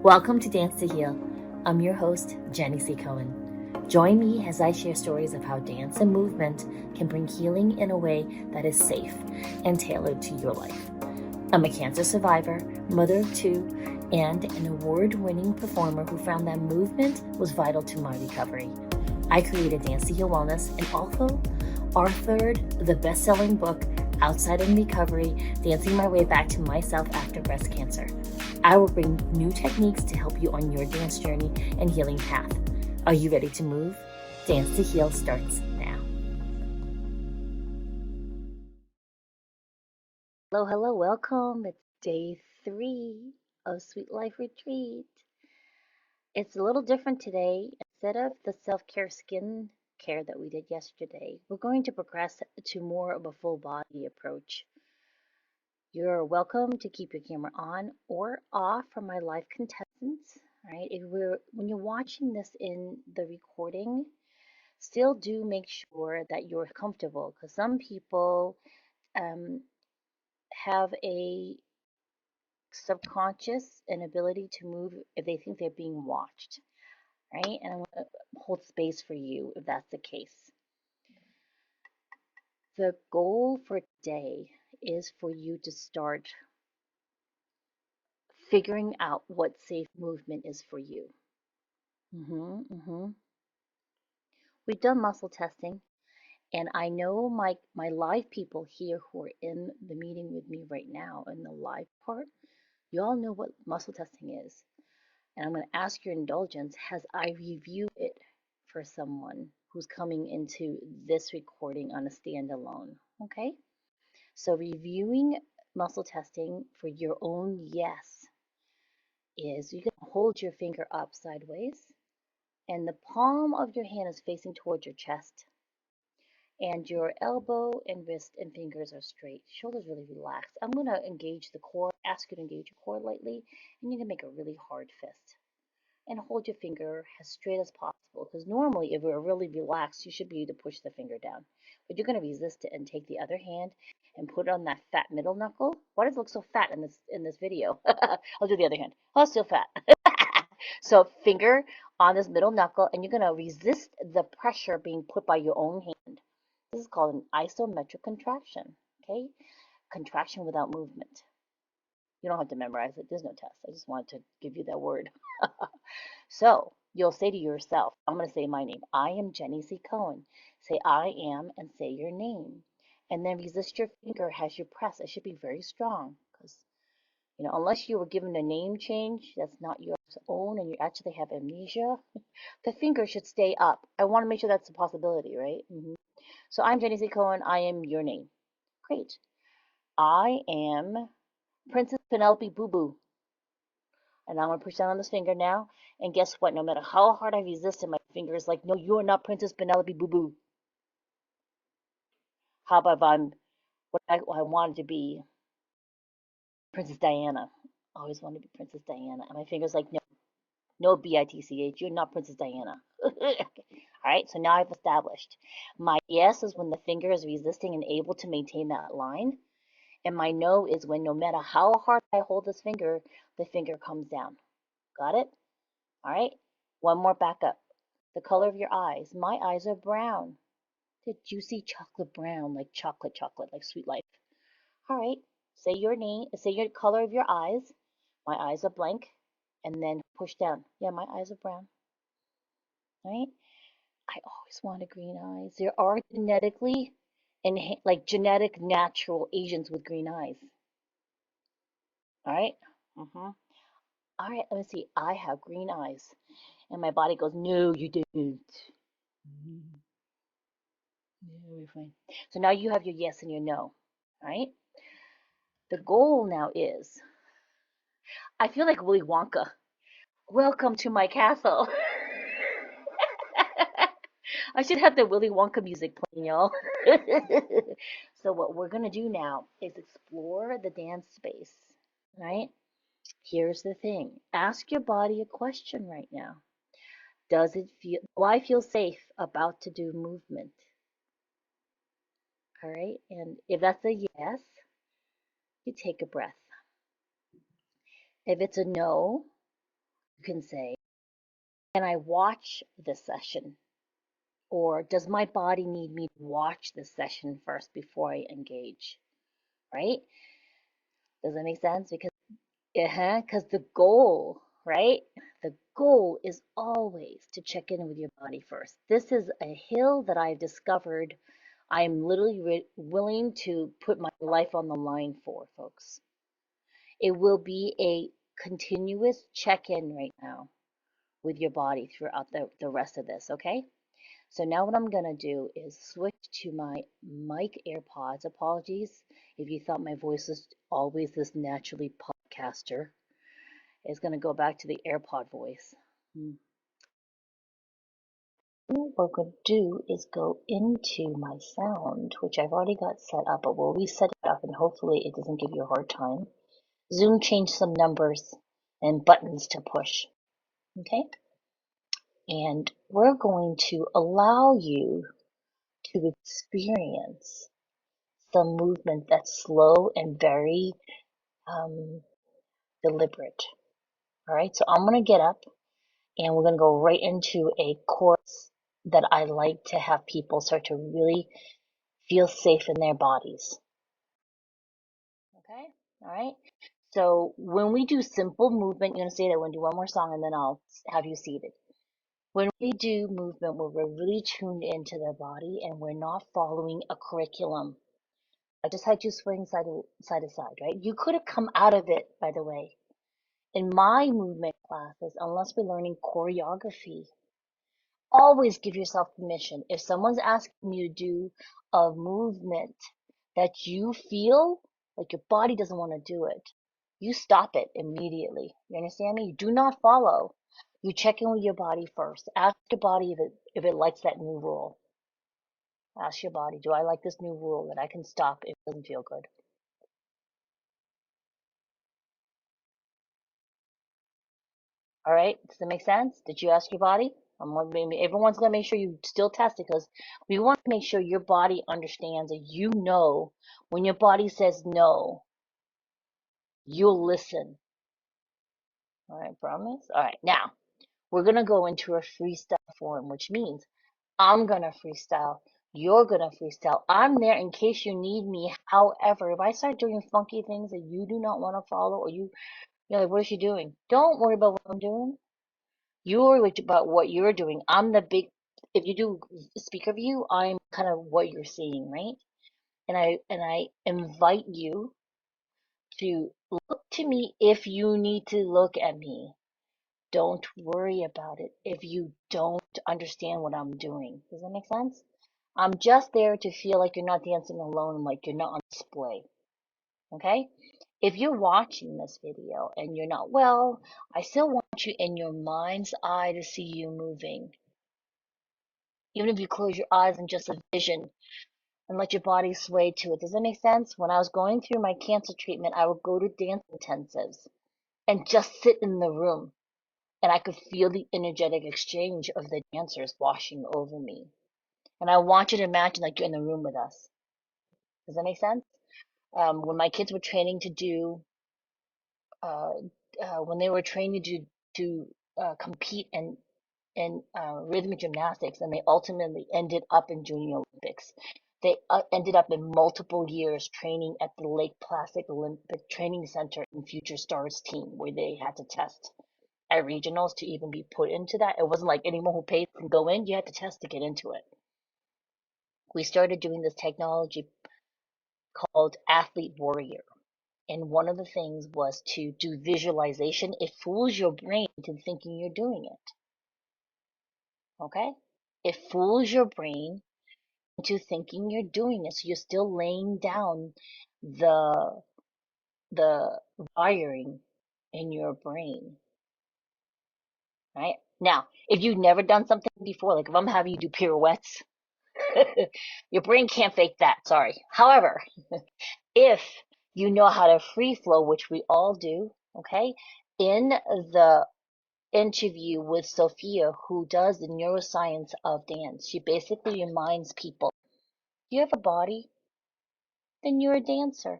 Welcome to Dance to Heal. I'm your host, Jenny C. Cohen. Join me as I share stories of how dance and movement can bring healing in a way that is safe and tailored to your life. I'm a cancer survivor, mother of two, and an award-winning performer who found that movement was vital to my recovery. I created Dance to Heal Wellness and also authored the best-selling book, Outside in Recovery, Dancing My Way Back to Myself After Breast Cancer. I will bring new techniques to help you on your dance journey and healing path. Are you ready to move? Dance to Heal starts now. Hello, welcome. It's day 3 of Sweet Life Retreat. It's a little different today. Instead of the self-care skin care that we did yesterday, we're going to progress to more of a full body approach. You're welcome to keep your camera on or off for my live contestants. Right? When you're watching this in the recording, still do make sure that you're comfortable because some people have a subconscious inability to move if they think they're being watched. Right? And I want to hold space for you if that's the case. The goal for today is for you to start figuring out what safe movement is for you. We've done muscle testing, and I know my live people here who are in the meeting with me right now in the live part, you all know what muscle testing is. And I'm going to ask your indulgence as I review it for someone who's coming into this recording on a standalone. Okay? So reviewing muscle testing for your own yes is you can hold your finger up sideways and the palm of your hand is facing towards your chest. And your elbow and wrist and fingers are straight. Shoulders really relaxed. I'm going to engage the core, ask you to engage your core lightly, and you can make a really hard fist. And hold your finger as straight as possible, because normally if we're really relaxed, you should be able to push the finger down. But you're going to resist it and take the other hand and put it on that fat middle knuckle. Why does it look so fat in this video? I'll do the other hand. Oh, it's still fat. So finger on this middle knuckle, and you're going to resist the pressure being put by your own hand. This is called an isometric contraction, okay? Contraction without movement. You don't have to memorize it. There's no test. I just wanted to give you that word. So you'll say to yourself, I'm going to say my name. I am Jenny C. Cohen. Say I am and say your name. And then resist your finger as you press. It should be very strong because, unless you were given a name change that's not your own and you actually have amnesia, the finger should stay up. I want to make sure that's a possibility, right? So I'm Jenny C. Cohen. I am your name. Great. I am Princess Penelope Boo Boo. And I'm going to push down on this finger now. And guess what? No matter how hard I resist it, my finger is like, no, you're not Princess Penelope Boo Boo. How about if I'm what I wanted to be? Princess Diana. I always wanted to be Princess Diana. And my finger's like, no B-I-T-C-H. You're not Princess Diana. All right, so now I've established. My yes is when the finger is resisting and able to maintain that line. And my no is when no matter how hard I hold this finger, the finger comes down. Got it? All right. One more back up. The color of your eyes. My eyes are brown. They're juicy chocolate brown, like chocolate, like sweet life. All right. Say your name. Say your color of your eyes. My eyes are blank. And then push down. Yeah, my eyes are brown. All right. I always wanted green eyes. There are genetically and like genetic natural Asians with green eyes. All right. All right, let me see. I have green eyes. And my body goes, no, you didn't. No, you're fine. So now you have your yes and your no. All right. The goal now is, I feel like Willy Wonka. Welcome to my castle. I should have the Willy Wonka music playing, y'all. So what we're gonna do now is explore the dance space. Right? Here's the thing. Ask your body a question right now. Do I feel safe about to do movement? All right. And if that's a yes, you take a breath. If it's a no, You can say, can I watch this session? Or does my body need me to watch this session first before I engage? Right? Does that make sense? Because the goal, right? The goal is always to check in with your body first. This is a hill that I've discovered I'm literally willing to put my life on the line for, folks. It will be a continuous check in right now with your body throughout the rest of this, okay? So now what I'm gonna do is switch to my mic AirPods. Apologies if you thought my voice was always this naturally podcaster. It's gonna go back to the AirPod voice. What we're gonna do is go into my sound, which I've already got set up, but we'll reset it up and hopefully it doesn't give you a hard time. Zoom changed some numbers and buttons to push. Okay? And we're going to allow you to experience some movement that's slow and very deliberate. All right, so I'm going to get up and we're going to go right into a course that I like to have people start to really feel safe in their bodies. Okay, all right. So when we do simple movement, you're going to say that we're going to do one more song and then I'll have you seated. When we do movement where we're really tuned into the body and we're not following a curriculum, I just had you swing side to side, right? You could have come out of it, by the way. In my movement classes, unless we're learning choreography, always give yourself permission. If someone's asking you to do a movement that you feel like your body doesn't want to do it, you stop it immediately. You understand me? You do not follow. You check in with your body first. Ask your body if it likes that new rule. Ask your body, do I like this new rule that I can stop if it doesn't feel good? All right, does that make sense? Did you ask your body? Everyone's gonna make sure you still test it because we want to make sure your body understands that you know when your body says no, you'll listen. All right, promise? All right, now we're gonna go into a freestyle form, which means I'm gonna freestyle, you're gonna freestyle. I'm there in case you need me. However, if I start doing funky things that you do not want to follow, or you're like, what is she doing? Don't worry about what I'm doing. You're worried about what you're doing. I'm the big, if you do speaker view, I'm kind of what you're seeing, right? And I invite you to look to me if you need to look at me. Don't worry about it if you don't understand what I'm doing. Does that make sense? I'm just there to feel like you're not dancing alone, like you're not on display. Okay? If you're watching this video and you're not well, I still want you in your mind's eye to see you moving. Even if you close your eyes and just a vision and let your body sway to it. Does that make sense? When I was going through my cancer treatment, I would go to dance intensives and just sit in the room and I could feel the energetic exchange of the dancers washing over me. And I want you to imagine like you're in the room with us. Does that make sense? When my kids were training to do, uh, when they were training to compete in rhythmic gymnastics, and they ultimately ended up in Junior Olympics. They ended up in multiple years training at the Lake Placid Olympic Training Center and Future Stars team, where they had to test at regionals to even be put into that. It wasn't like anyone who paid can go in; you had to test to get into it. We started doing this technology called Athlete Warrior. And one of the things was to do visualization. It fools your brain into thinking you're doing it. Okay? It fools your brain into thinking you're doing it. So you're still laying down the the wiring in your brain. Right? Now, if you've never done something before, like if I'm having you do pirouettes, your brain can't fake that, sorry. However, if you know how to free flow, which we all do, okay, in the interview with Sophia, who does the neuroscience of dance, she basically reminds people, you have a body, then you're a dancer.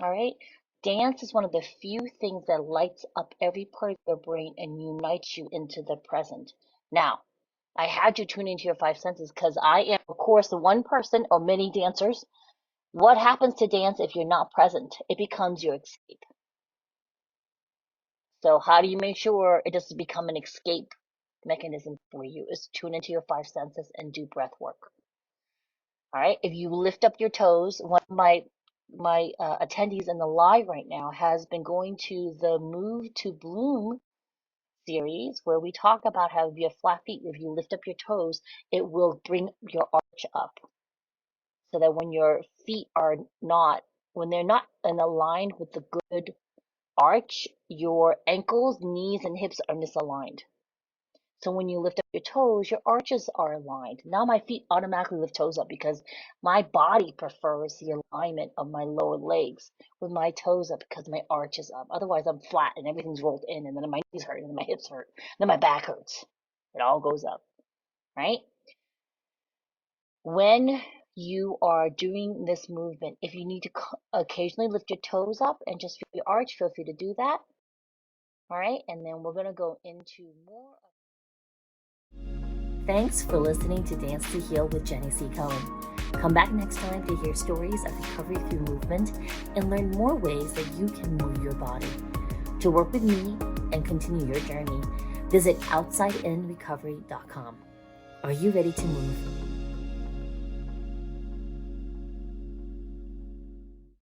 All right. Dance is one of the few things that lights up every part of your brain and unites you into the present. Now, I had you tune into your five senses because I am, of course, the one person or many dancers. What happens to dance if you're not present? It becomes your escape. So how do you make sure it doesn't become an escape mechanism for you? Is tune into your five senses and do breath work. All right. If you lift up your toes, one of my attendees in the live right now has been going to the Move to Bloom series where we talk about how if you have flat feet, if you lift up your toes, it will bring your arch up so that when your feet are not, when they're not in aligned with the good arch, your ankles, knees, and hips are misaligned. So when you lift up your toes, your arches are aligned. Now my feet automatically lift toes up because my body prefers the alignment of my lower legs with my toes up because my arch is up. Otherwise, I'm flat and everything's rolled in, and then my knees hurt, and then my hips hurt, and then my back hurts. It all goes up, right? When you are doing this movement, if you need to occasionally lift your toes up and just feel your arch, feel free to do that. All right, and then we're going to go into more. Thanks for listening to Dance to Heal with Jenny C. Cohen. Come back next time to hear stories of recovery through movement and learn more ways that you can move your body. To work with me and continue your journey, visit OutsideInRecovery.com. Are you ready to move?